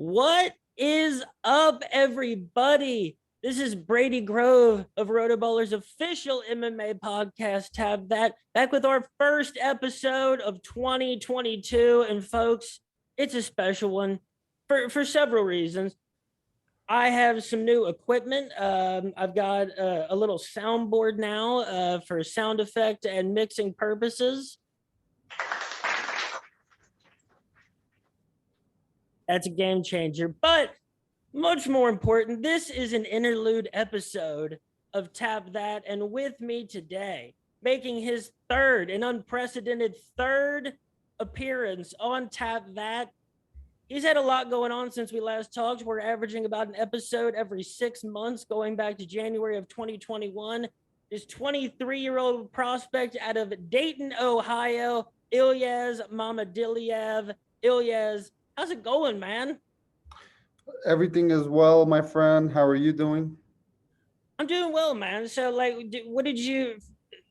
What is up, everybody? This is Brady Grove of Rotoballer's official MMA podcast. Tab that back with our first episode of 2022, and folks, it's a special one for several reasons. I have some new equipment. I've got a little soundboard now for sound effect and mixing purposes. That's a game changer. But much more important, this is an interlude episode of Tap That. And with me today, making his an unprecedented third appearance on Tap That. He's had a lot going on since we last talked. We're averaging about an episode every 6 months, going back to January of 2021. This 23-year-old prospect out of Dayton, Ohio, Ilyaz Mamadaliyev. Ilyaz, how's it going, man? Everything is well, my friend. How are you doing? I'm doing well, man. So, like, what did you?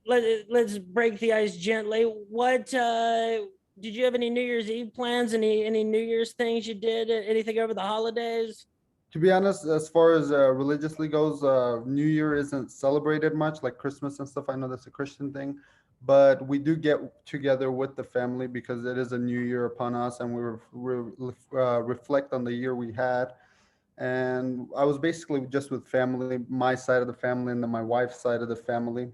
Let's break the ice gently. What did you have any New Year's Eve plans? Any New Year's things you did? Anything over the holidays? To be honest, as far as religiously goes, New Year isn't celebrated much like Christmas and stuff. I know that's a Christian thing, but we do get together with the family because it is a new year upon us, and reflect on the year we had. And I was basically just with family, my side of the family, and then my wife's side of the family.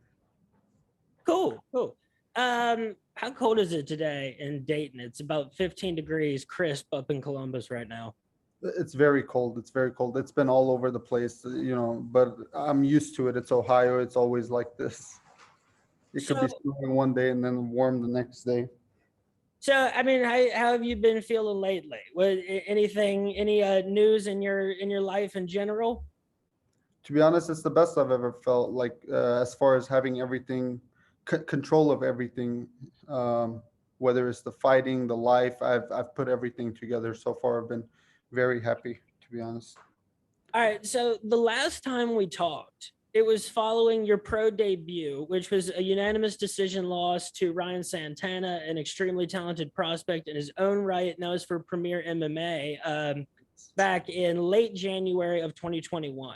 Cool, cool. How cold is it today in Dayton? It's about 15 degrees crisp up in Columbus right now. It's very cold. It's very cold. It's been all over the place, but I'm used to it. It's Ohio. It's always like this. It could So, be snowing one day and then warm the next day. I mean, how have you been feeling lately? What any news in your life in general? To be honest, it's the best I've ever felt. Like as far as having everything, control of everything, whether it's the fighting, the life. I've put everything together so far. I've been very happy, to be honest. All right. So the last time we talked, it was following your pro debut, which was a unanimous decision loss to Ryan Santana, an extremely talented prospect in his own right. And that was for Premier MMA back in late January of 2021.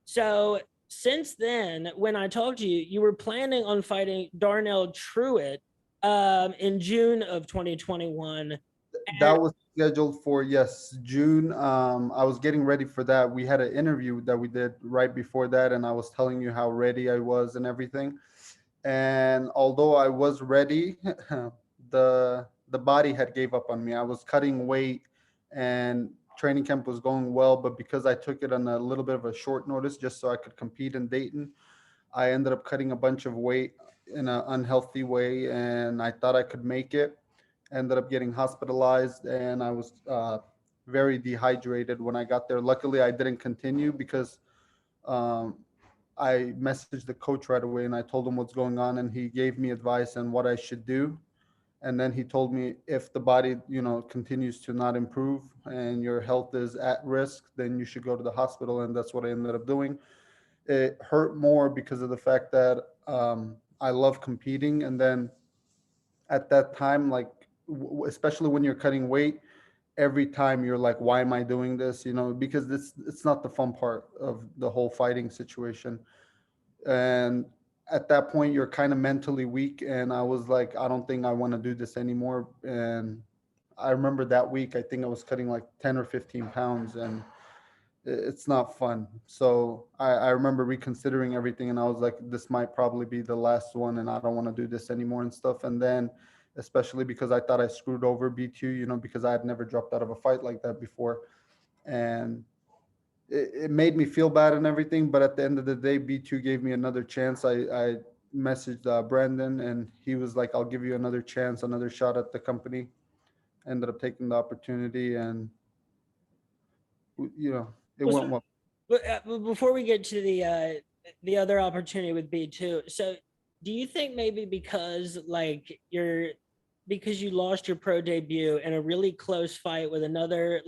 So since then, when I talked to you, you were planning on fighting Darnell Truitt in June of 2021. That was scheduled for, yes, June. I was getting ready for that. We had an interview that we did right before that, and I was telling you how ready I was and everything. And although I was ready, the body had gave up on me. I was cutting weight, and training camp was going well, but because I took it on a little bit of a short notice just so I could compete in Dayton, I ended up cutting a bunch of weight in an unhealthy way, and I thought I could make it. Ended up getting hospitalized, and I was very dehydrated when I got there. Luckily, I didn't continue because um, I messaged the coach right away and I told him what's going on, and he gave me advice on what I should do. And then he told me if the body, continues to not improve and your health is at risk, then you should go to the hospital. And that's what I ended up doing. It hurt more because of the fact that I love competing, and then at that time, like especially when you're cutting weight, every time you're like, why am I doing this? Because it's not the fun part of the whole fighting situation. And at that point, you're kind of mentally weak, and I was like, I don't think I want to do this anymore. And I remember that week, I think I was cutting like 10 or 15 pounds, and it's not fun. So I remember reconsidering everything, and I was like, this might probably be the last one, and I don't want to do this anymore and stuff. And then, especially because I thought I screwed over B2, because I had never dropped out of a fight like that before. And it made me feel bad and everything. But at the end of the day, B2 gave me another chance. I messaged Brandon, and he was like, I'll give you another chance, another shot at the company. Ended up taking the opportunity, and, it Well, went so, well. before we get to the other opportunity with B2, so do you think maybe because you lost your pro debut in a really close fight with another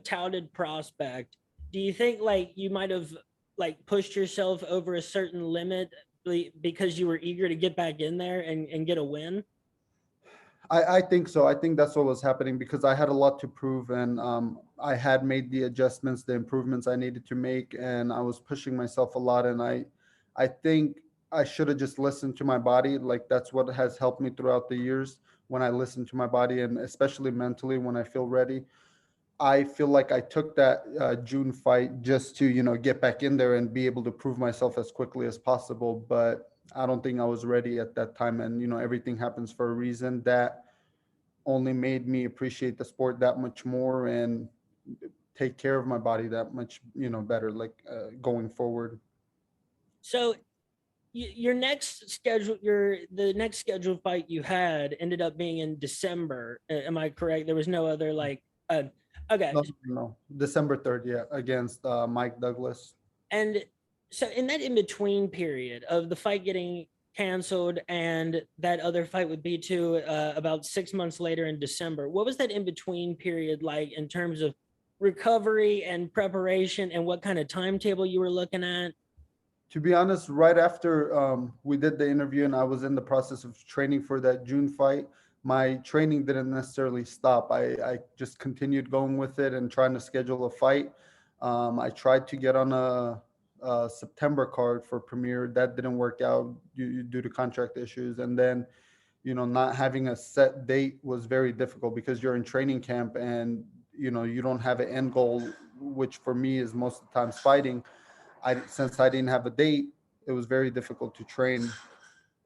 touted prospect, do you think like you might have like pushed yourself over a certain limit because you were eager to get back in there and get a win? I think so. I think that's what was happening because I had a lot to prove, and I had made the adjustments, the improvements I needed to make, and I was pushing myself a lot. And I think I should have just listened to my body. Like that's what has helped me throughout the years when I listen to my body, and especially mentally when I feel ready. I feel like I took that June fight just to, get back in there and be able to prove myself as quickly as possible. But I don't think I was ready at that time. And, everything happens for a reason. That only made me appreciate the sport that much more and take care of my body that much, better, like going forward. So your next schedule, the next scheduled fight you had ended up being in December. Am I correct? There was no other like. Uh, okay, No, no, no. December 3rd, yeah, against Mike Douglas. and so in that in between period of the fight getting canceled and that other fight with B2 about 6 months later in December, what was that in between period like in terms of recovery and preparation, and what kind of timetable you were looking at? To be honest, right after we did the interview and I was in the process of training for that June fight, my training didn't necessarily stop. I just continued going with it and trying to schedule a fight. I tried to get on a September card for Premier. That didn't work out due to contract issues. And then, not having a set date was very difficult because you're in training camp and, you don't have an end goal, which for me is most of the times fighting. Since I didn't have a date, it was very difficult to train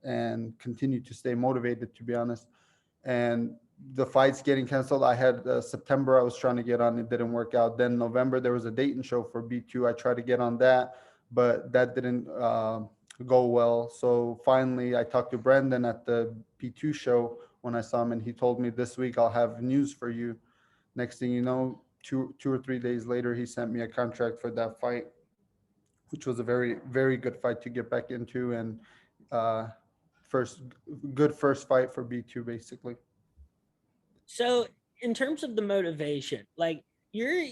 and continue to stay motivated. To be honest, and the fights getting canceled. I had September I was trying to get on, it didn't work out. Then November there was a Dayton show for B2. I tried to get on that, but that didn't go well. So finally, I talked to Brendan at the B2 show when I saw him, and he told me this week I'll have news for you. Next thing you know, two or 3 days later, he sent me a contract for that fight, which was a very very good fight to get back into, and uh, first good first fight for B2 basically. So in terms of the motivation, like you're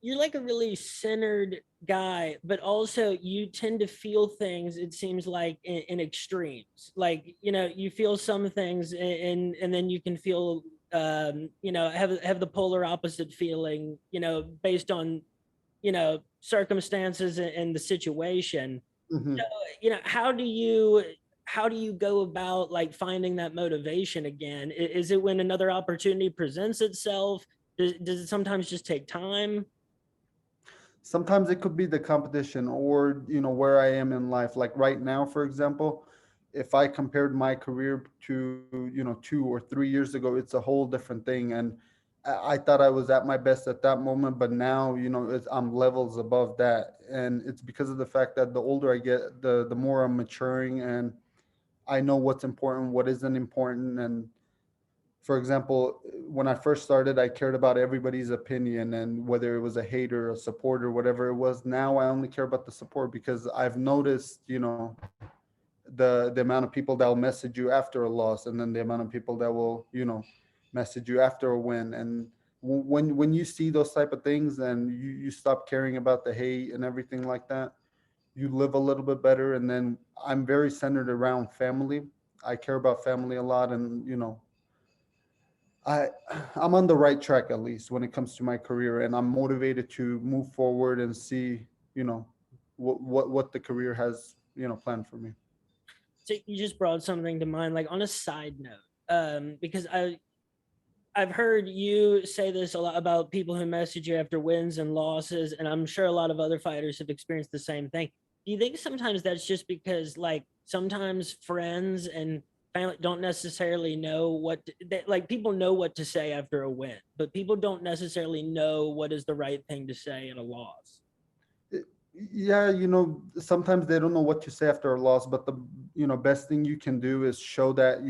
like a really centered guy, but also you tend to feel things. It seems like in extremes. Like you feel some things, and then you can feel have the polar opposite feeling. Based on circumstances and the situation. Hmm. So, how do you go about like finding that motivation again? Is it when another opportunity presents itself? Does it sometimes just take time? Sometimes it could be the competition or where I am in life. Like right now, for example, if I compared my career to 2 or 3 years ago, it's a whole different thing. And I thought I was at my best at that moment, but now I'm levels above that, and it's because of the fact that the older I get, the more I'm maturing, and I know what's important, what isn't important. And for example, when I first started, I cared about everybody's opinion and whether it was a hater, a supporter, whatever it was. Now I only care about the support because I've noticed, the amount of people that will message you after a loss, and then the amount of people that will, message you after a win. And when you see those type of things, and you stop caring about the hate and everything like that, you live a little bit better. And then I'm very centered around family. I care about family a lot, and I I'm on the right track at least when it comes to my career, and I'm motivated to move forward and see, you know, what the career has, planned for me. So you just brought something to mind, like on a side note, because I've heard you say this a lot about people who message you after wins and losses, and I'm sure a lot of other fighters have experienced the same thing. Do you think sometimes that's just because, like, sometimes friends and family don't necessarily know like people know what to say after a win, but people don't necessarily know what is the right thing to say in a loss? Yeah, sometimes they don't know what to say after a loss, but the best thing you can do is show that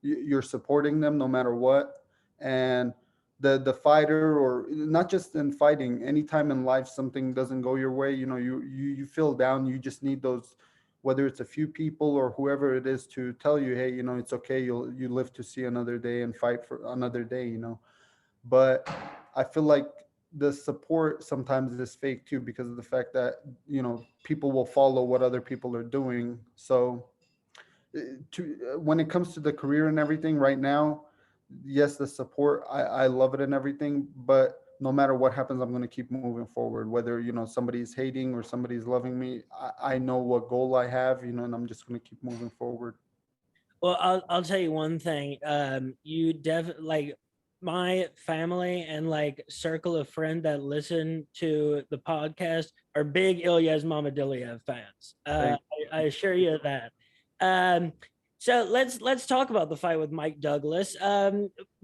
you're supporting them no matter what. And the fighter, or not just in fighting, anytime in life something doesn't go your way, you feel down. You just need those, whether it's a few people or whoever it is, to tell you, hey, it's okay, you live to see another day and fight for another day. But I feel like the support sometimes is fake too, because of the fact that people will follow what other people are doing. So when it comes to the career and everything right now, yes, the support, I love it and everything, but no matter what happens, I'm going to keep moving forward. Whether, somebody's hating or somebody's loving me, I know what goal I have, and I'm just going to keep moving forward. Well, I'll tell you one thing. You definitely like my family and like circle of friends that listen to the podcast are big Ilyaz Mamadaliyev fans. Thank I assure you of that. Um, so let's talk about the fight with Mike Douglas.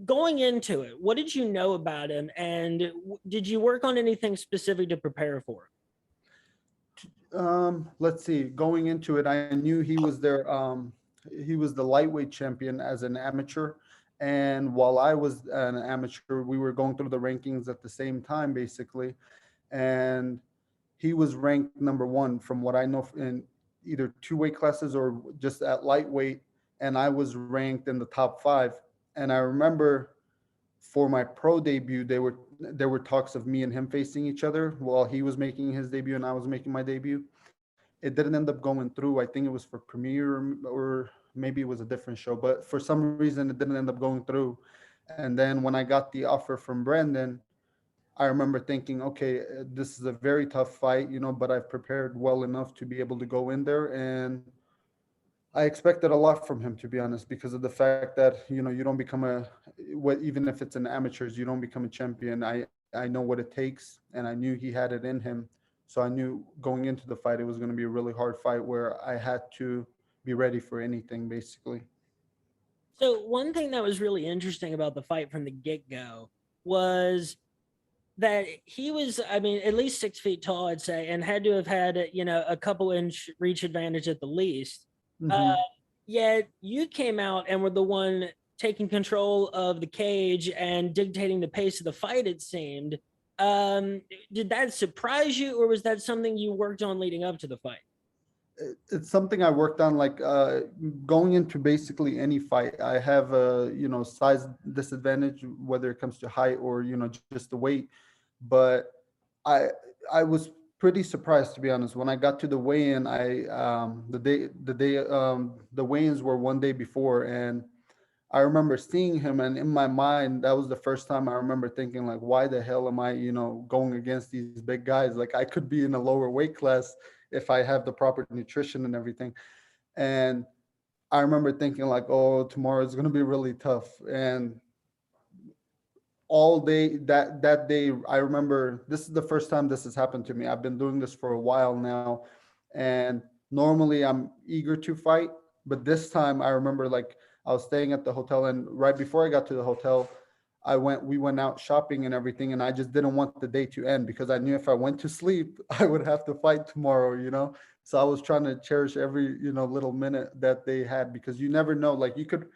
Going into it, what did you know about him, and did you work on anything specific to prepare for Let's see. Going into it, I knew he was there. He was the lightweight champion as an amateur, and while I was an amateur, we were going through the rankings at the same time, basically. And he was ranked number one from what I know in either two weight classes or just at lightweight, and I was ranked in the top five. And I remember for my pro debut, there were talks of me and him facing each other while he was making his debut and I was making my debut. It didn't end up going through. I think it was for premiere, or maybe it was a different show, but for some reason it didn't end up going through. And then when I got the offer from Brandon, I remember thinking, okay, this is a very tough fight, but I've prepared well enough to be able to go in there. And I expected a lot from him, to be honest, because of the fact that you don't become even if it's an amateurs, you don't become a champion. I know what it takes, and I knew he had it in him. So I knew going into the fight it was going to be a really hard fight where I had to be ready for anything, basically. So one thing that was really interesting about the fight from the get-go was that he was, I mean, at least 6 feet tall, I'd say, and had to have had, a couple inch reach advantage at the least. Uh, Hmm. Yet you came out and were the one taking control of the cage and dictating the pace of the fight, it seemed. Did that surprise you, or was that something you worked on leading up to the fight? It's something I worked on, like going into basically any fight. I have a size disadvantage, whether it comes to height or just the weight. But I I was pretty surprised, to be honest, when I got to the weigh-in. I the weigh-ins were one day before, and I remember seeing him, and in my mind, that was the first time I remember thinking, like, why the hell am I, going against these big guys? Like, I could be in a lower weight class if I have the proper nutrition and everything. And I remember thinking, like, oh, tomorrow is going to be really tough. And all day that day, I remember this is the first time this has happened to me. I've been doing this for a while now, and normally I'm eager to fight, but this time I remember, like, I was staying at the hotel, and right before I got to the hotel, we went out shopping and everything, and I just didn't want the day to end because I knew if I went to sleep I would have to fight tomorrow. So I was trying to cherish every little minute that they had, because you never know, like, you could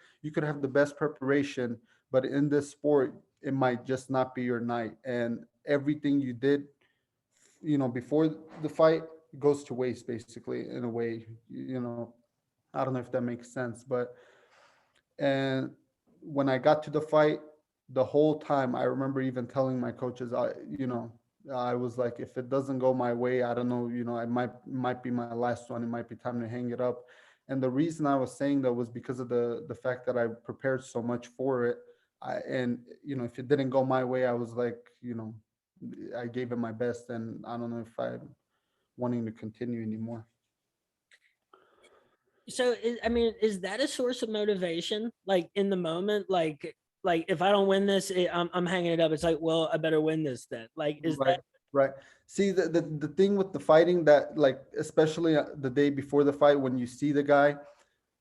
have the best preparation, but in this sport it might just not be your night, and everything you did before the fight goes to waste, basically, in a way. I don't know if that makes sense, but and when I got to the fight, the whole time I remember even telling my coaches, I was like, if it doesn't go my way, I don't know, it might be my last one. It might be time to hang it up. And the reason I was saying that was because of the fact that I prepared so much for it. And if it didn't go my way, I was like, I gave it my best, and I don't know if I'm wanting to continue anymore. So I mean, is that a source of motivation, like in the moment, like if I don't win this, I'm hanging it up. It's like, well, I better win this then. Like, is Right, that right. See, the thing with the fighting, that, like, especially the day before the fight, when you see the guy,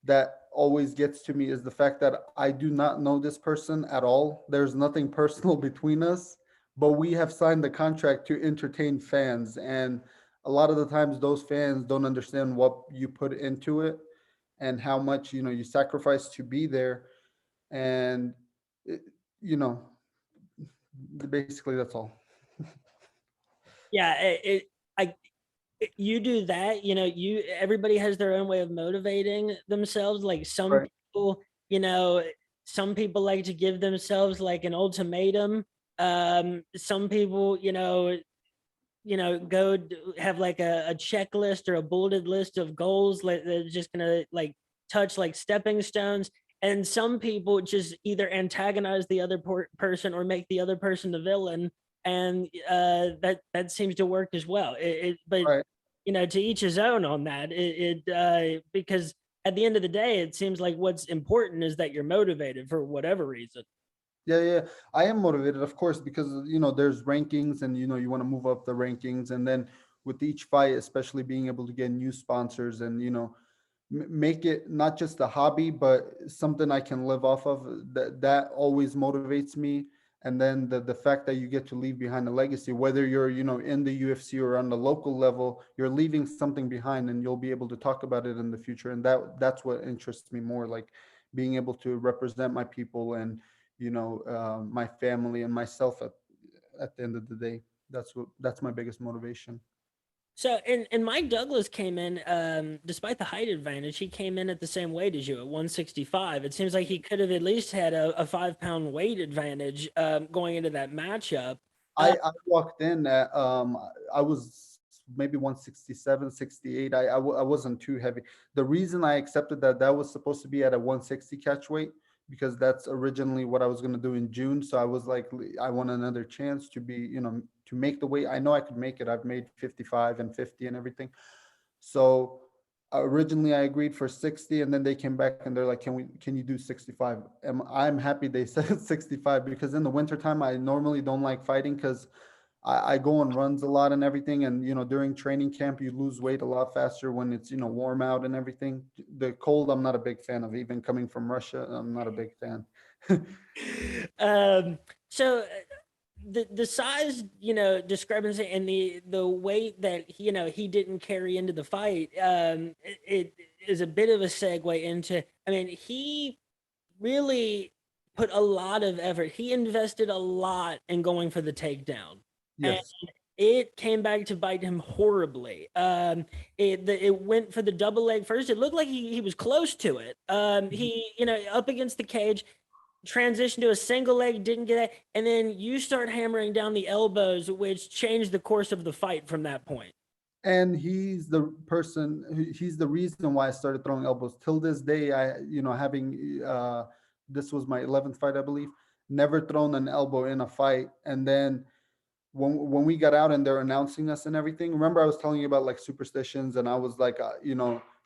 that always gets to me is the fact that I do not know this person at all. There's nothing personal between us, but we have signed the contract to entertain fans. And a lot of the times those fans don't understand what you put into it and how much, you sacrifice to be there. And, it, you know, basically that's all. yeah, I you do that, everybody has their own way of motivating themselves. Like Right. people, you know, some people like to give themselves like an ultimatum. Some people, have like a checklist or a bulleted list of goals, like they're just gonna like touch like stepping stones. And some people just either antagonize the other person or make the other person the villain, and that seems to work as well. But Right. to each his own on that. Because at the end of the day, it seems like what's important is that you're motivated for whatever reason. Yeah, yeah. I am motivated, of course, because there's rankings, and you want to move up the rankings, and then with each fight, especially being able to get new sponsors, and make it not just a hobby, but something I can live off of. That always motivates me. And then the fact that you get to leave behind a legacy, whether you're in the UFC or on the local level, you're leaving something behind, and you'll be able to talk about it in the future. And that's what interests me more, like being able to represent my people, and my family and myself at the end of the day. That's my biggest motivation. So, and Mike Douglas came in, despite the height advantage, he came in at the same weight as you at 165. It seems like he could have at least had a 5 pound weight advantage going into that matchup. Uh, I walked in at I was maybe 167, 68. I wasn't too heavy. The reason I accepted that was supposed to be at a 160 catch weight, because that's originally what I was going to do in June. So I was like, I want another chance to be, to make the weight. I know I could make it. I've made 55 and 50 and everything. So originally I agreed for 60, and then they came back and they're like, can you do 65? And I'm happy they said 65, because in the wintertime I normally don't like fighting, because I go on runs a lot and everything. And during training camp you lose weight a lot faster when it's warm out and everything. The cold I'm not a big fan of. Even coming from Russia, I'm not a big fan. um, so the size discrepancy and the weight that he didn't carry into the fight, it is a bit of a segue into, I mean, he really put a lot of effort. He invested a lot in going for the takedown, and Yes. it came back to bite him horribly. It went for the double leg first. It looked like he was close to it. He up against the cage, transition to a single leg, didn't get it, and then you start hammering down the elbows, which changed the course of the fight from that point. And he's the reason why I started throwing elbows till this day. I having this was my 11th fight, I believe. Never thrown an elbow in a fight. And then when we got out and they're announcing us and everything, remember I was telling you about like superstitions, and I was like,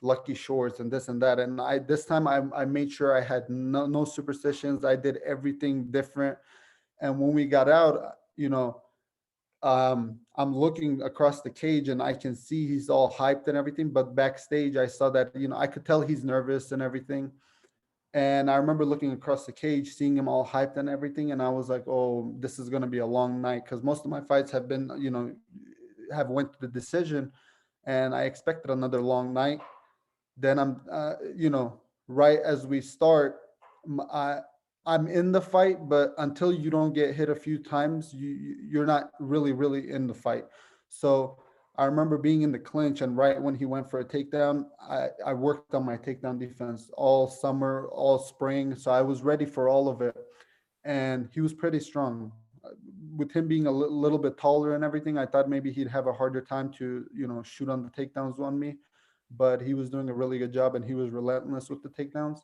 lucky shorts and this and that. And I this time I made sure I had no superstitions. I did everything different. And when we got out, I'm looking across the cage and I can see he's all hyped and everything. But backstage, I saw that, I could tell he's nervous and everything. And I remember looking across the cage, seeing him all hyped and everything. And I was like, oh, this is going to be a long night. Cause most of my fights have been, have went to the decision, and I expected another long night. Then right as we start, I I'm in the fight, but until you don't get hit a few times, you're not really in the fight. So I remember being in the clinch, and right when he went for a takedown, I worked on my takedown defense all summer, all spring. So I was ready for all of it, and he was pretty strong. With him being a little bit taller and everything, I thought maybe he'd have a harder time to shoot on the takedowns on me, but he was doing a really good job, and he was relentless with the takedowns.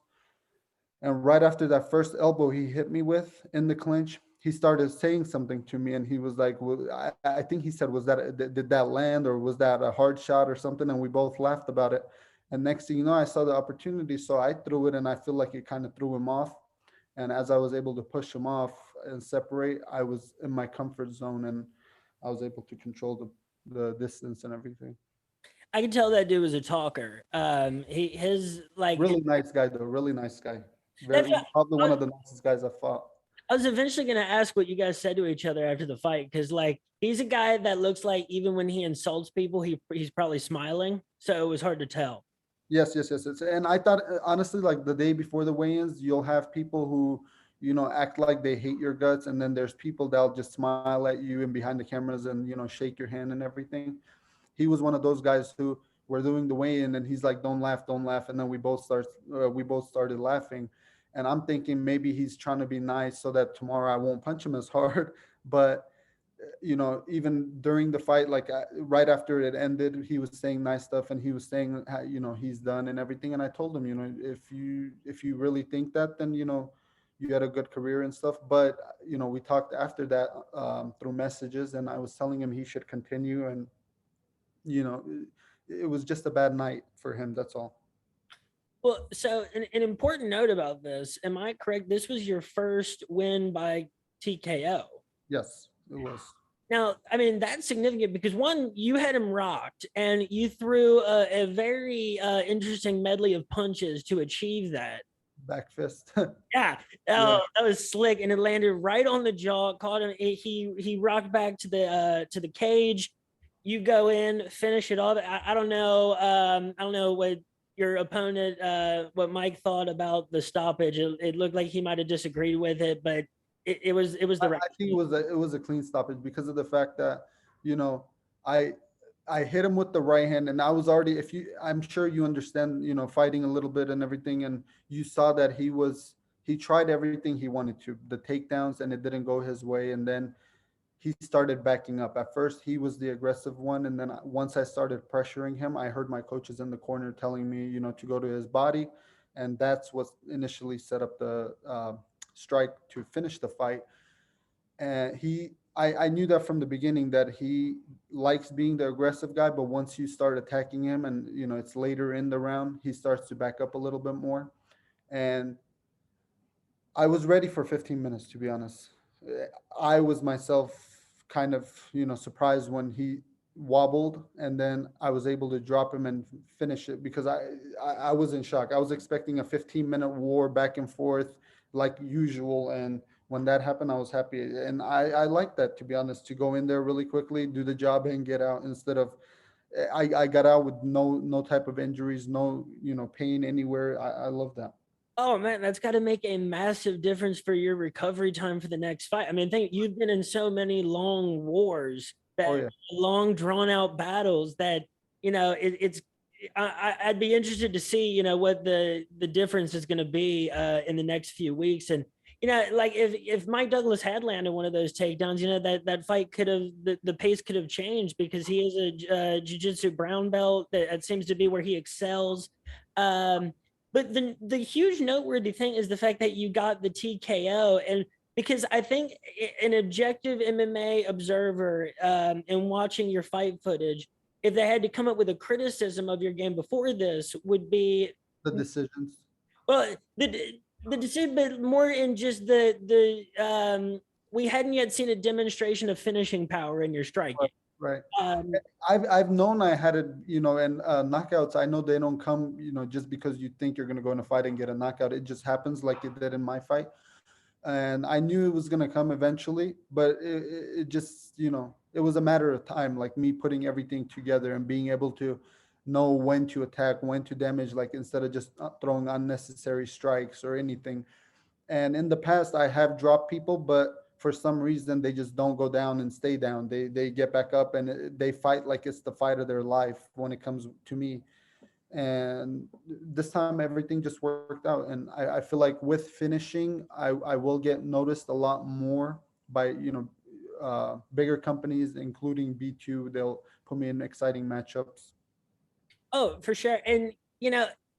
And right after that first elbow he hit me with in the clinch, he started saying something to me, and he was like, well, I think he said, did that land, or was that a hard shot or something? And we both laughed about it. And next thing you know, I saw the opportunity, so I threw it, and I feel like it kind of threw him off. And as I was able to push him off and separate, I was in my comfort zone, and I was able to control the distance and everything. I can tell that dude was a talker. He his like Really nice guy, though. Really nice guy. that's Very probably one of the nicest guys I've fought. I was eventually gonna ask what you guys said to each other after the fight, because like he's a guy that looks like even when he insults people, he's probably smiling. So it was hard to tell. Yes, yes, yes. And I thought, honestly, like the day before the weigh-ins, you'll have people who, act like they hate your guts, and then there's people that'll just smile at you and behind the cameras, and shake your hand and everything. He was one of those guys who were doing the weigh-in, and he's like, don't laugh," and then we both started laughing, and I'm thinking maybe he's trying to be nice so that tomorrow I won't punch him as hard, but even during the fight, like right after it ended, he was saying nice stuff, and he was saying, he's done and everything. And I told him, if you really think that, then you had a good career and stuff. But we talked after that, through messages, and I was telling him he should continue, and you know, it was just a bad night for him. That's all. Well, so an important note about this, am I correct? This was your first win by TKO. Yes, it was. Now, I mean, that's significant because one, you had him rocked and you threw a very interesting medley of punches to achieve that. Back fist. Yeah, Yeah. that was slick, and it landed right on the jaw. Caught him. He rocked back to the cage. You go in, finish it off. I don't know. I don't know what your opponent, what Mike thought about the stoppage. It looked like he might have disagreed with it, but it was the right. I think it was a clean stoppage because of the fact that you know I I hit him with the right hand, and I was already, if you, I'm sure you understand, fighting a little bit and everything, and you saw that he tried everything he wanted to, the takedowns, and it didn't go his way, and then he started backing up. At first, he was the aggressive one, and then once I started pressuring him, I heard my coaches in the corner telling me, to go to his body, and that's what initially set up the strike to finish the fight. And I knew that from the beginning that he likes being the aggressive guy, but once you start attacking him, and it's later in the round, he starts to back up a little bit more. And I was ready for 15 minutes, to be honest. I was myself kind of, surprised when he wobbled, and then I was able to drop him and finish it, because I was in shock. I was expecting a 15-minute war back and forth like usual. And when that happened, I was happy. And I like that, to be honest, to go in there really quickly, do the job, and get out, instead of, I got out with no type of injuries, no, pain anywhere. I love that. Oh man, that's got to make a massive difference for your recovery time for the next fight. I mean, think you've been in so many long wars, Oh that yeah. long drawn out battles, that it's. I'd be interested to see what the difference is going to be in the next few weeks. And like if Mike Douglas had landed one of those takedowns, that fight could have, the pace could have changed, because he is a jiu-jitsu brown belt. That seems to be where he excels. But the huge noteworthy thing is the fact that you got the TKO. And because I think an objective MMA observer, in watching your fight footage, if they had to come up with a criticism of your game before this, would be, The decisions. well, the decision, but more in just we hadn't yet seen a demonstration of finishing power in your striking. Right. Um, I've known I had it, and knockouts. I know they don't come, just because you think you're gonna go in a fight and get a knockout. It just happens like it did in my fight, and I knew it was gonna come eventually. But it just, it was a matter of time, like me putting everything together and being able to know when to attack, when to damage, like instead of just throwing unnecessary strikes or anything. And in the past, I have dropped people, but for some reason, they just don't go down and stay down. They get back up, and they fight like it's the fight of their life when it comes to me. And this time, everything just worked out. And I feel like with finishing, I will get noticed a lot more by bigger companies, including B2. They'll put me in exciting matchups. Oh, for sure. And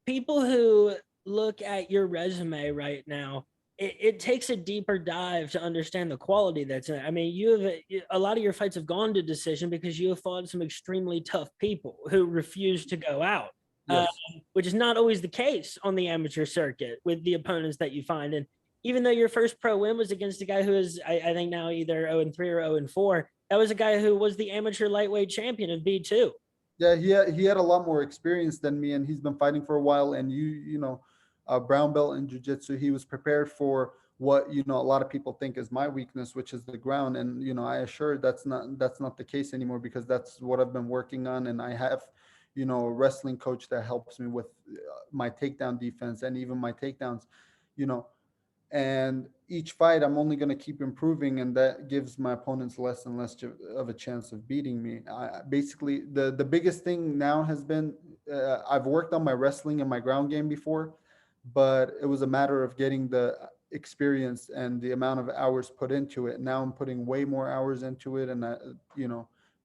people who look at your resume right now, it takes a deeper dive to understand the quality that's in it. I mean, you have a lot of your fights have gone to decision because you have fought some extremely tough people who refuse to go out, um, Yes. which is not always the case on the amateur circuit with the opponents that you find. And even though your first pro win was against a guy who is, I think now either 0-3 or 0-4, that was a guy who was the amateur lightweight champion of B2. Yeah, he had a lot more experience than me, and he's been fighting for a while. And brown belt in jiu-jitsu, he was prepared for what a lot of people think is my weakness, which is the ground. And I assure that's not the case anymore, because that's what I've been working on. And I have a wrestling coach that helps me with my takedown defense and even my takedowns. You know, and each fight I'm only going to keep improving, and that gives my opponents less and less of a chance of beating me. Basically, the biggest thing now has been, I've worked on my wrestling and my ground game before, but it was a matter of getting the experience and the amount of hours put into it. Now I'm putting way more hours into it, and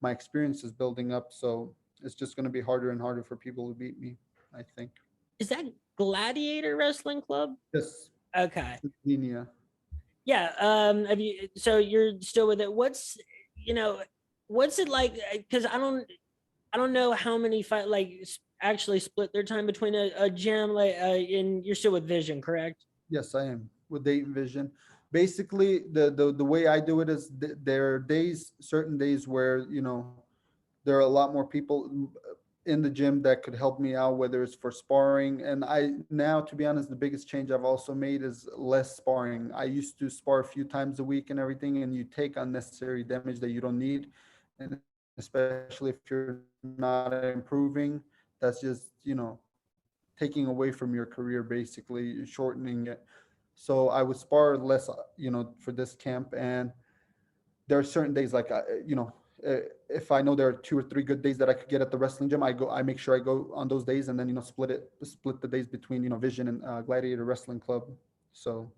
my experience is building up. So it's just going to be harder and harder for people to beat me, I think. Is that Gladiator Wrestling Club? Yes, Okay. Slovenia. Yeah. Have you? So you're still with it? You know, what's it like? Because I don't know how many fight actually split their time between a gym and you're still with Vision, correct? Yes, I am with Dayton Vision. Basically, the way I do it is there are days, certain days where there are a lot more people in the gym that could help me out, whether it's for sparring. And I now, to be honest, the biggest change I've also made is less sparring. I used to spar a few times a week and everything, and you take unnecessary damage that you don't need. And especially if you're not improving, that's just taking away from your career, basically shortening it. So I would spar less, for this camp. And there are certain days like if I know there are 2 or 3 good days that I could get at the wrestling gym, I make sure I go on those days, and then split the days between Vision and Gladiator Wrestling Club. So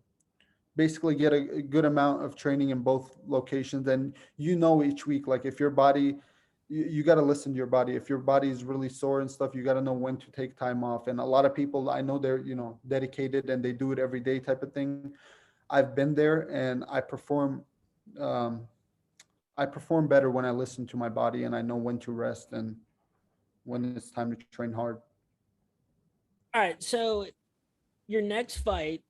basically get a good amount of training in both locations. And each week, like if your body, you got to listen to your body. If your body is really sore and stuff, you got to know when to take time off. And a lot of people, I know, they're dedicated and they do it every day type of thing. I've been there, and um, I perform better when I listen to my body and I know when to rest and when it's time to train hard. All right. So your next fight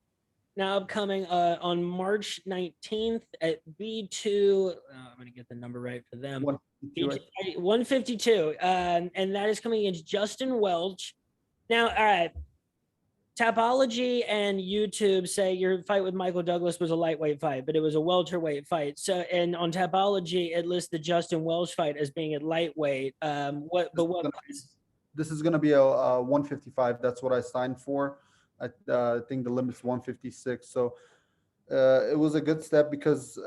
now upcoming on March 19th at B2. I'm going to get the number right for them. 152, 152. And that is coming against Justin Welch. Now, all right. Tapology and YouTube say your fight with Michael Douglas was a lightweight fight, but it was a welterweight fight. So, and on Tapology, it lists the Justin Welch fight as being at lightweight. What? This is going to be a 155. That's what I signed for. I think the limit's 156. So it was a good step because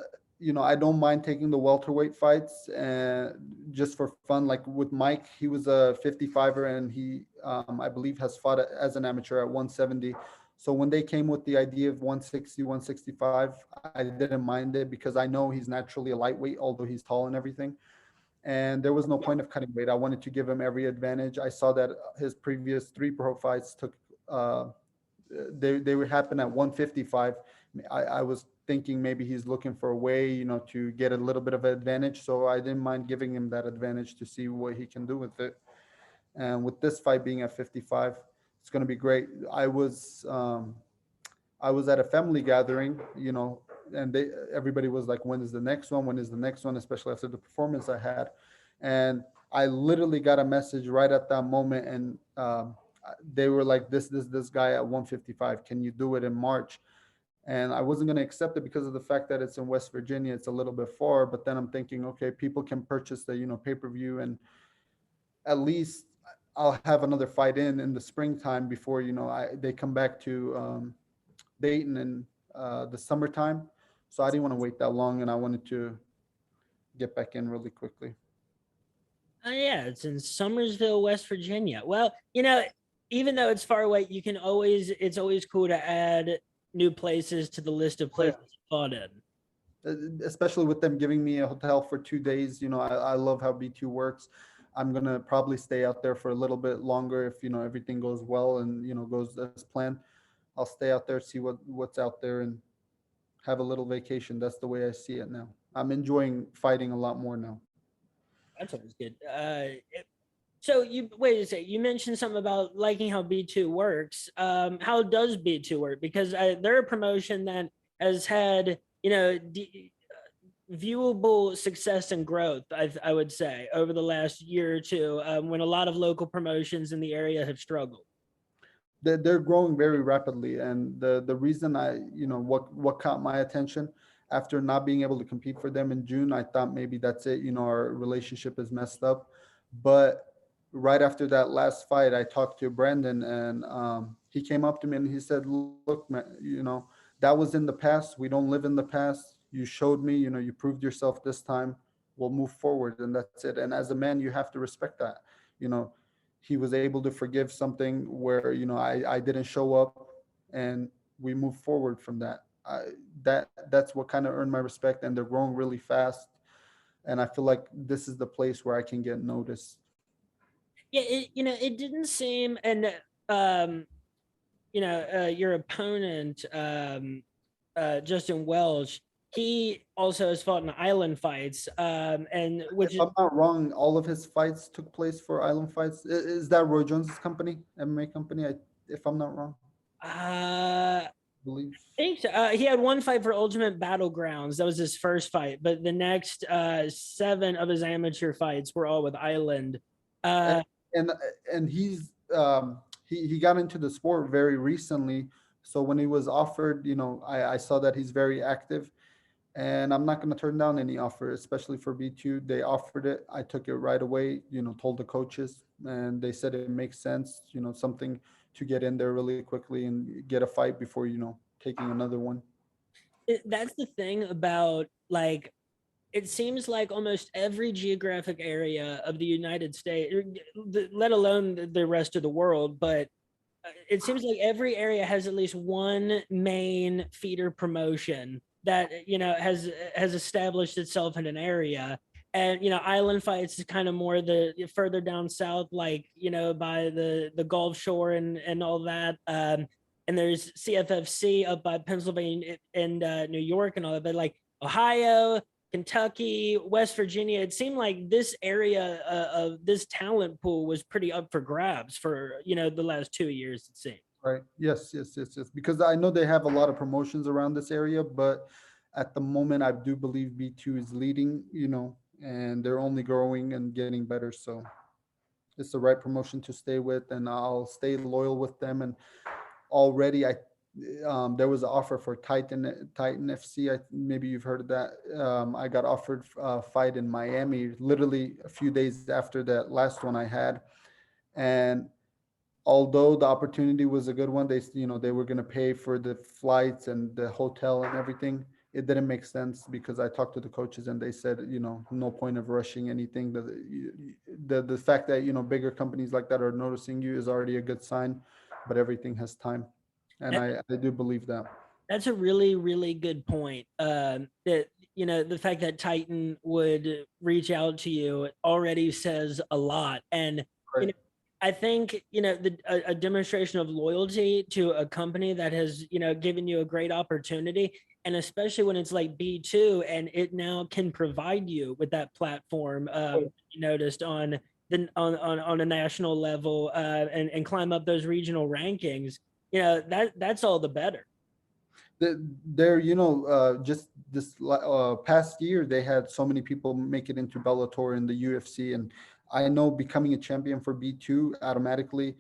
I don't mind taking the welterweight fights and just for fun. Like with Mike, he was a 55er, and he I believe has fought as an amateur at 170. So when they came with the idea of 160, 165, I didn't mind it because I know he's naturally a lightweight, although he's tall and everything. And there was no point of cutting weight. I wanted to give him every advantage. I saw that his previous 3 pro fights uh, they would happen at 155. I was thinking maybe he's looking for a way, to get a little bit of an advantage. So I didn't mind giving him that advantage to see what he can do with it. And with this fight being at 55, it's going to be great. I was at a family gathering, and everybody was like, "When is the next one? When is the next one?" Especially after the performance I had, and I literally got a message right at that moment, and they were like, "This guy at 155, can you do it in March?" And I wasn't going to accept it because of the fact that it's in West Virginia. It's a little bit far, but then I'm thinking, okay, people can purchase the pay-per-view, and at least I'll have another fight in the springtime before they come back to Dayton in the summertime. So I didn't want to wait that long, and I wanted to get back in really quickly. Oh yeah, it's in Somersville, West Virginia. Well, even though it's far away, it's always cool to add new places to the list of Oh, yeah. places you fought in. Especially with them giving me a hotel for 2 days. I love how B2 works. I'm gonna probably stay out there for a little bit longer if everything goes well and goes as planned. I'll stay out there, see what's out there, and have a little vacation. That's the way I see it now. I'm enjoying fighting a lot more now. That's always good. So you wait a second. You mentioned something about liking how B2 works. How does B2 work? Because they're a promotion that has had viewable success and growth. I would say over the last year or two, when a lot of local promotions in the area have struggled. They're growing very rapidly, and the reason what caught my attention after not being able to compete for them in June, I thought maybe that's it. Our relationship is messed up. But right after that last fight, I talked to Brandon, and he came up to me and he said, "Look, man, that was in the past. We don't live in the past. You showed me, you proved yourself this time. We'll move forward, and that's it. And as a man, you have to respect that. You know, he was able to forgive something where I didn't show up, and we moved forward from that. that's what kind of earned my respect, and they're growing really fast. And I feel like this is the place where I can get noticed. Yeah, it didn't seem, and um, your opponent, Justin Welch, he also has fought in island fights, and If which is I'm not wrong, all of his fights took place for Island Fights. Is that Roy Jones's company, MMA company? If I'm not wrong, I I believe. think so. He had one fight for Ultimate Battlegrounds. That was his first fight, but the next seven of his amateur fights were all with Island. And Uh, and, and he got into the sport very recently. So when he was offered, I saw that he's very active, and I'm not going to turn down any offer, especially for B2. They offered it. I took it right away, told the coaches, and they said it makes sense, something to get in there really quickly and get a fight before, taking another one. that's the thing about, like, it seems like almost every geographic area of the United States, let alone the rest of the world, but it seems like every area has at least one main feeder promotion that has established itself in an area. And island fights is kind of more the further down south, like by the Gulf Shore and all that. And there's CFFC up by Pennsylvania and New York and all that. But like Ohio, Kentucky, West Virginia, it seemed like this area of this talent pool was pretty up for grabs for the last 2 years, it seemed. Right. Yes, yes, yes, yes. Because I know they have a lot of promotions around this area, but at the moment, I do believe B2 is leading, and they're only growing and getting better. So it's the right promotion to stay with, and I'll stay loyal with them. And already, there was an offer for Titan FC. Maybe you've heard of that. I got offered a fight in Miami, literally a few days after that last one I had, and although the opportunity was a good one, they were going to pay for the flights and the hotel and everything. It didn't make sense because I talked to the coaches and they said, no point of rushing anything. The fact that bigger companies like that are noticing you is already a good sign, but everything has time, and That, I do believe that. that's a really, really good point. That the fact that Titan would reach out to you already says a lot. And you Right. know, I think a demonstration of loyalty to a company that has given you a great opportunity, and especially when it's like B2 and it now can provide you with that platform. You noticed on a national level, and climb up those regional rankings. That's all the better. They're just this past year they had so many people make it into Bellator and the UFC, and I know becoming a champion for B2 automatically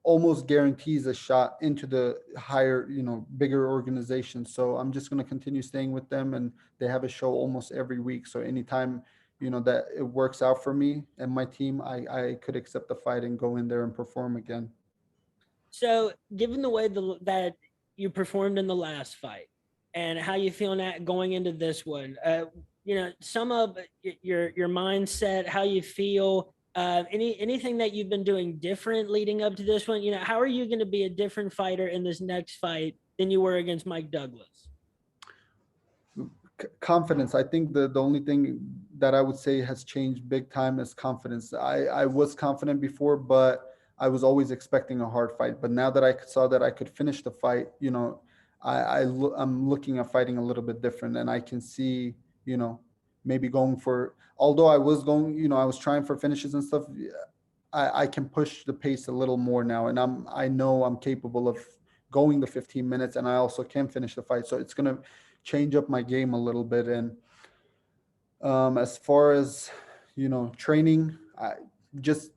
almost guarantees a shot into the higher, bigger organization. So I'm just going to continue staying with them, and they have a show almost every week. So anytime, that it works out for me and my team, I could accept the fight and go in there and perform again. So, given the way that you performed in the last fight and how you feeling at going into this one, sum up your mindset, how you feel, anything that you've been doing different leading up to this one. How are you going to be a different fighter in this next fight than you were against Mike Douglas? Confidence. I think the only thing that I would say has changed big time is confidence. I was confident before, but I was always expecting a hard fight. But now that I saw that I could finish the fight, I'm looking at fighting a little bit different, and I can see, maybe going for. Although I was going, I was trying for finishes and stuff. I can push the pace a little more now, and I know I'm capable of going the 15 minutes, and I also can finish the fight. So it's gonna change up my game a little bit. And as far as training, I just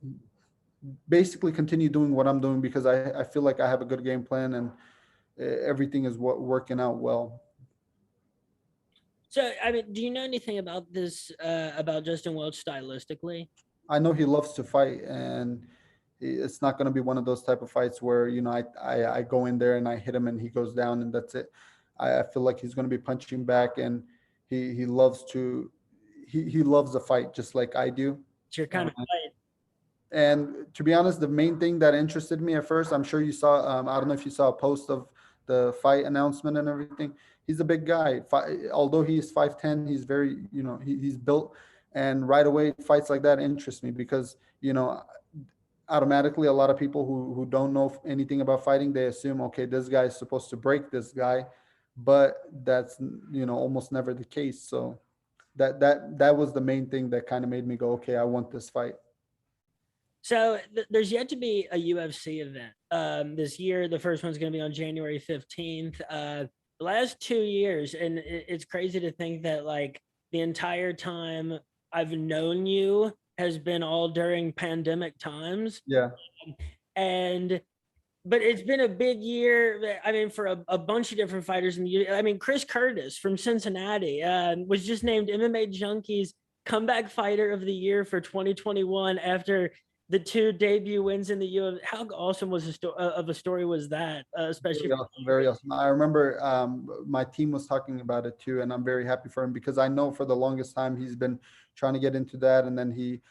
basically continue doing what I'm doing because I feel like I have a good game plan, and everything is working out well. So, I mean, do you know anything about this, about Justin Welch stylistically? I know he loves to fight, and it's not going to be one of those type of fights where I go in there and I hit him and he goes down and that's it. I feel like he's going to be punching back, and he loves to he loves the fight just like I do. It's your Uh, kind of fight. and to be honest, the main thing that interested me at first, I'm sure you saw. I don't know if you saw a post of the fight announcement and everything. He's a big guy. Although he's 5'10", he's very, he's built, and right away fights like that interest me because automatically a lot of people who don't know anything about fighting, they assume, okay, this guy is supposed to break this guy, but that's almost never the case. So that was the main thing that kind of made me go, okay, I want this fight. So there's yet to be a UFC event this year. The first one's going to be on January 15th. The last 2 years, and it's crazy to think that like the entire time I've known you has been all during pandemic times. Yeah. And but it's been a big year. I mean, for a bunch of different fighters in the. I mean, Chris Curtis from Cincinnati was just named MMA Junkie's comeback fighter of the year for 2021 after the 2 debut wins in the UFC. How awesome was a story was that, especially very awesome, very awesome. I remember my team was talking about it too, and I'm very happy for him because I know for the longest time he's been trying to get into that, and then he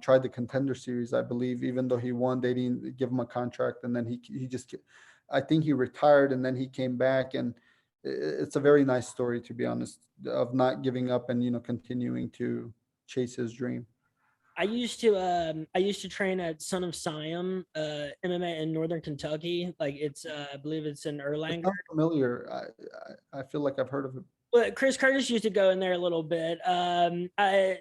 tried the Contender Series, I believe. Even though he won, they didn't give him a contract, and then he just, I think he retired, and then he came back, and it's a very nice story, to be honest, of not giving up and continuing to chase his dream. I used to train at Son of Siam MMA in Northern Kentucky. Like it's I believe it's in It Erlanger. sounds familiar. I feel like I've heard of it. Well, Chris Curtis used to go in there a little bit.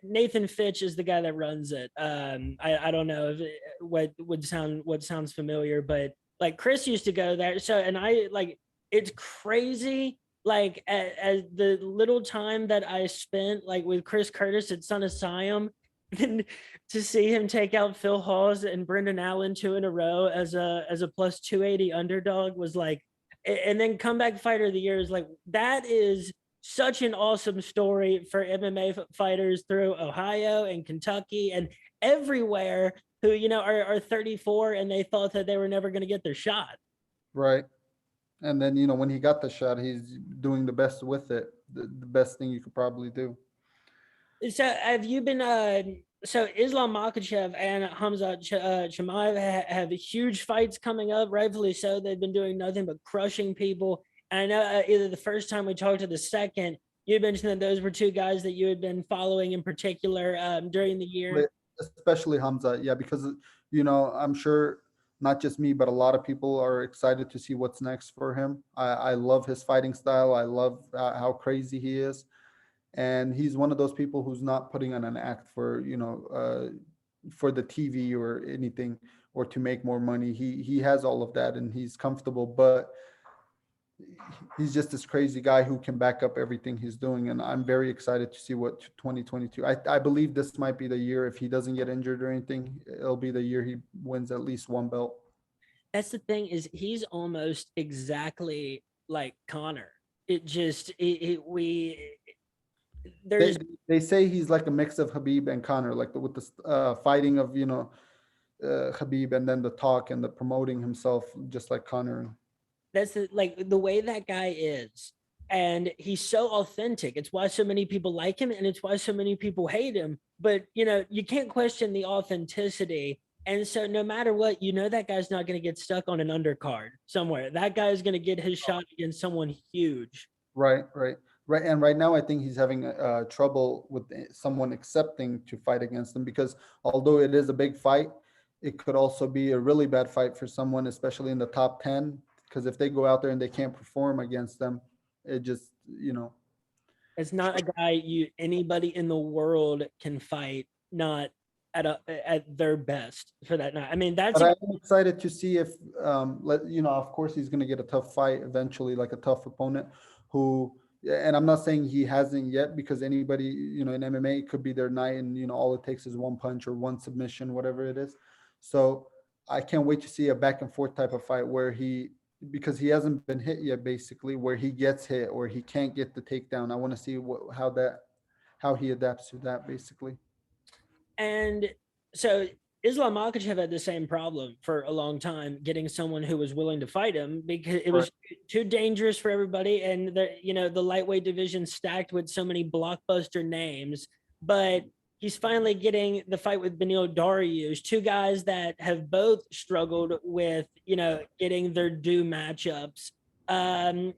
Nathan Fitch is the guy that runs it. I don't know if what sounds familiar, but like Chris used to go there. So and I like it's crazy. Like as the little time that I spent like with Chris Curtis at Son of Siam, and to see him take out Phil Hawes and Brendan Allen 2 in a row as a plus 280 underdog was like, and then comeback fighter of the year is like that is such an awesome story for MMA fighters through Ohio and Kentucky and everywhere who are 34 and they thought that they were never going to get their shot. Right. And then when he got the shot, he's doing the best with it. The best thing you could probably do. So have you been so Islam Makhachev and Hamza Chimaev have huge fights coming up, rightfully so. They've been doing nothing but crushing people. And I know either the first time we talked or the second, you mentioned that those were 2 guys that you had been following in particular during the year. Especially Hamza, yeah, because I'm sure not just me, but a lot of people are excited to see what's next for him. I love his fighting style. I love how crazy he is, and he's one of those people who's not putting on an act for the TV or anything or to make more money. He has all of that and he's comfortable, but he's just this crazy guy who can back up everything he's doing. And I'm very excited to see what 2022. I believe this might be the year, if he doesn't get injured or anything, it'll be the year he wins at least one belt. That's the thing, is he's almost exactly like Connor. It just we They, there's they say he's like a mix of Habib and Connor, like with the fighting of Habib, and then the talk and the promoting himself, just like Connor. that's like the way that guy is, and he's so authentic. It's why so many people like him and it's why so many people hate him, but you can't question the authenticity. And so no matter what, that guy's not going to get stuck on an undercard somewhere. That guy is going to get his shot against someone huge. Right, right, right. And right now, I think he's having trouble with someone accepting to fight against him, because although it is a big fight, it could also be a really bad fight for someone, especially in the top 10. Because if they go out there and they can't perform against them, it just, It's not a guy anybody in the world can fight, not at their best for that night. I mean, that's But I'm excited to see if, of course, he's going to get a tough fight eventually, like a tough opponent who, and I'm not saying he hasn't yet, because anybody, in MMA, it could be their night, and, all it takes is one punch or one submission, whatever it is. So I can't wait to see a back and forth type of fight where because he hasn't been hit yet, basically, where he gets hit or he can't get the takedown. I want to see how he adapts to that, basically. And so Islam Makhachev had the same problem for a long time, getting someone who was willing to fight him, because it was too dangerous for everybody. And the lightweight division stacked with so many blockbuster names, but he's finally getting the fight with Beneil Dariush, 2 guys that have both struggled with, getting their due matchups. and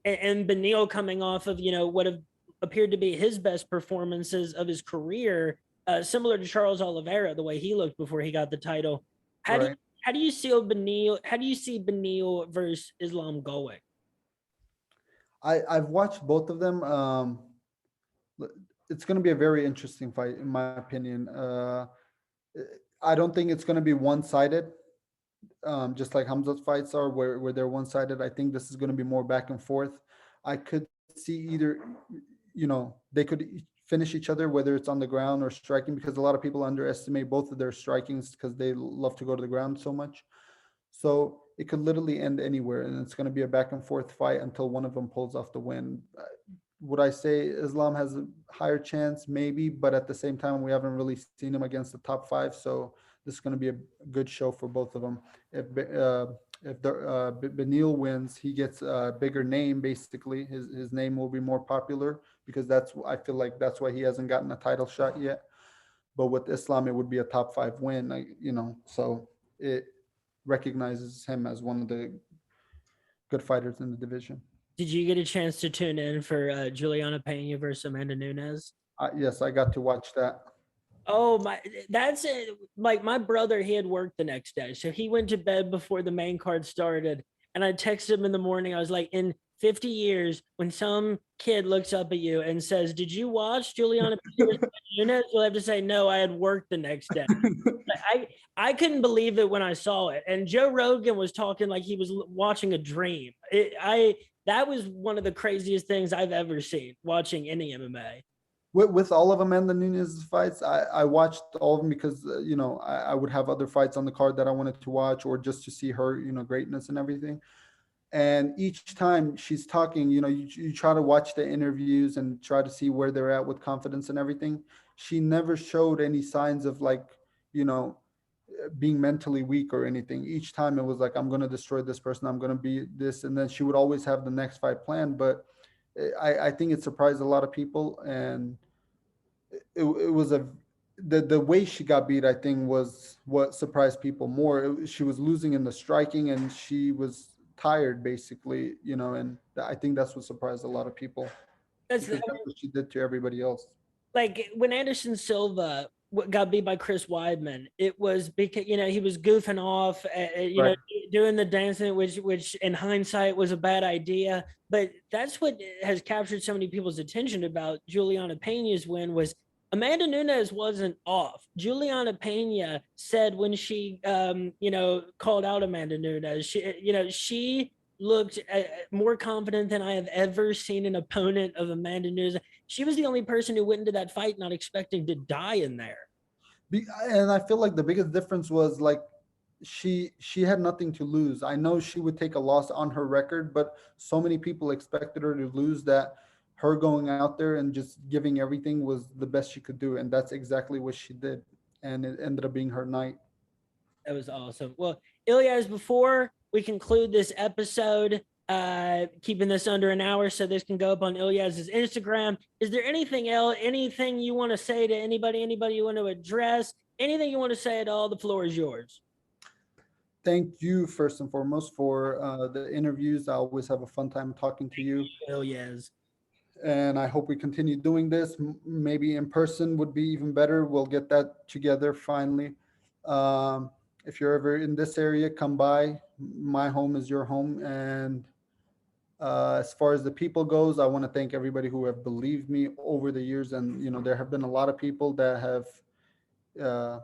Beneil coming off of what have appeared to be his best performances of his career, similar to Charles Oliveira, the way he looked before he got the title. How do you Right. how do you see Beneil? How do you see Beneil versus Islam going? I've watched both of them. It's going to be a very interesting fight, in my opinion. I don't think it's going to be one sided, just like Hamza's fights are, where they're one sided. I think this is going to be more back and forth. I could see either, they could finish each other, whether it's on the ground or striking, because a lot of people underestimate both of their strikings because they love to go to the ground so much. So it could literally end anywhere, and it's going to be a back and forth fight until one of them pulls off the win. Would I say Islam has a higher chance? Maybe, but at the same time, we haven't really seen him against the top five. So this is going to be a good show for both of them. If Benil wins, he gets a bigger name. Basically, his name will be more popular because I feel like that's why he hasn't gotten a title shot yet. But with Islam, it would be a top five win. So it recognizes him as one of the good fighters in the division. Did you get a chance to tune in for Juliana Pena versus Amanda Nunes? Yes, I got to watch that. Oh my, that's it. Like my brother, he had work the next day, so he went to bed before the main card started. And I texted him in the morning. I was like, in 50 years, when some kid looks up at you and says, "Did you watch Juliana Nunes?" You'll have to say, "No, I had work the next day." I I couldn't believe it when I saw it. And Joe Rogan was talking like he was watching a dream. That was one of the craziest things I've ever seen watching any MMA. With all of Amanda Nunes fights, I watched all of them because I would have other fights on the card that I wanted to watch, or just to see her greatness and everything. And each time she's talking, you try to watch the interviews and try to see where they're at with confidence and everything. She never showed any signs of like you know being mentally weak or anything. Each time it was like, I'm going to destroy this person, I'm going to be this, and then she would always have the next fight planned. But I think it surprised a lot of people, and it was the way she got beat, I think, was what surprised people more. She was losing in the striking, and she was tired, basically, and I think that's what surprised a lot of people That's because that's what she did to everybody else. like when Anderson Silva got beat by Chris Weidman, it was because he was goofing off, Right. doing the dancing, which in hindsight was a bad idea. But that's what has captured so many people's attention about Juliana Pena's win was Amanda Nunes wasn't off. Juliana Pena said when she, called out Amanda Nunes, she looked more confident than I have ever seen an opponent of Amanda Nunes. She was the only person who went into that fight not expecting to die in there. And I feel like the biggest difference was like she had nothing to lose. I know she would take a loss on her record, but so many people expected her to lose that her going out there and just giving everything was the best she could do, and that's exactly what she did, and it ended up being her night. That was awesome. Well, Ilyaz, before we conclude this episode, keeping this under an hour so this can go up on Ilyaz's Instagram, is there anything you want to say to anybody you want to address, anything you want to say at all? The floor is yours. Thank you first and foremost for the interviews. I always have a fun time talking to you, Ilyaz. and I hope we continue doing this. Maybe in person would be even better. We'll get that together finally. If you're ever in this area, come by. My home is your home. And as far as the people goes, I want to thank everybody who have believed me over the years. And there have been a lot of people that have uh,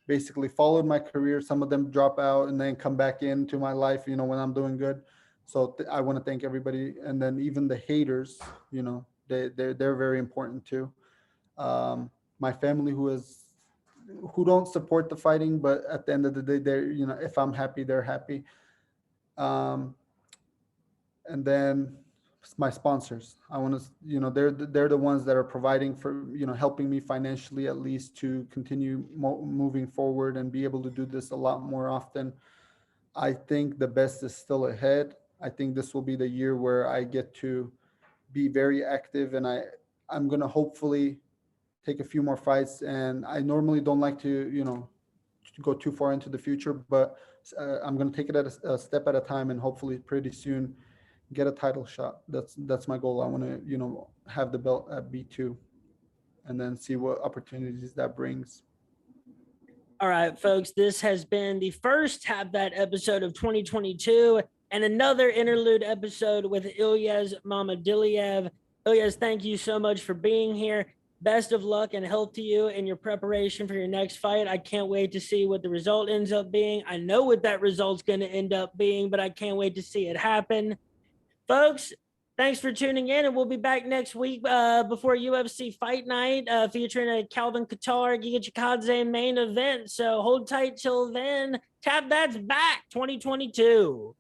basically followed my career. Some of them drop out and then come back into my life, when I'm doing good. So I want to thank everybody, and then even the haters, they're very important too. My family who don't support the fighting, but at the end of the day, they're if I'm happy, they're happy. Um, and then my sponsors, I want to, they're the ones that are providing for, helping me financially at least to continue moving forward and be able to do this a lot more often. I think the best is still ahead. I think this will be the year where I get to be very active, and I'm going to hopefully take a few more fights. And I normally don't like to, to go too far into the future, but I'm going to take it at a step at a time, and hopefully pretty soon get a title shot. That's my goal. I want to, have the belt at B2 and then see what opportunities that brings. All right, folks, this has been the first Tap That episode of 2022 and another interlude episode with Ilyaz Mamadaliyev. Ilyaz, thank you so much for being here. Best of luck and health to you in your preparation for your next fight. I can't wait to see what the result ends up being. I know what that result's going to end up being, but I can't wait to see it happen. Folks, thanks for tuning in, and we'll be back next week before UFC Fight Night featuring a Calvin Kattar Giga Chikadze main event. So hold tight till then. Tap That's back 2022.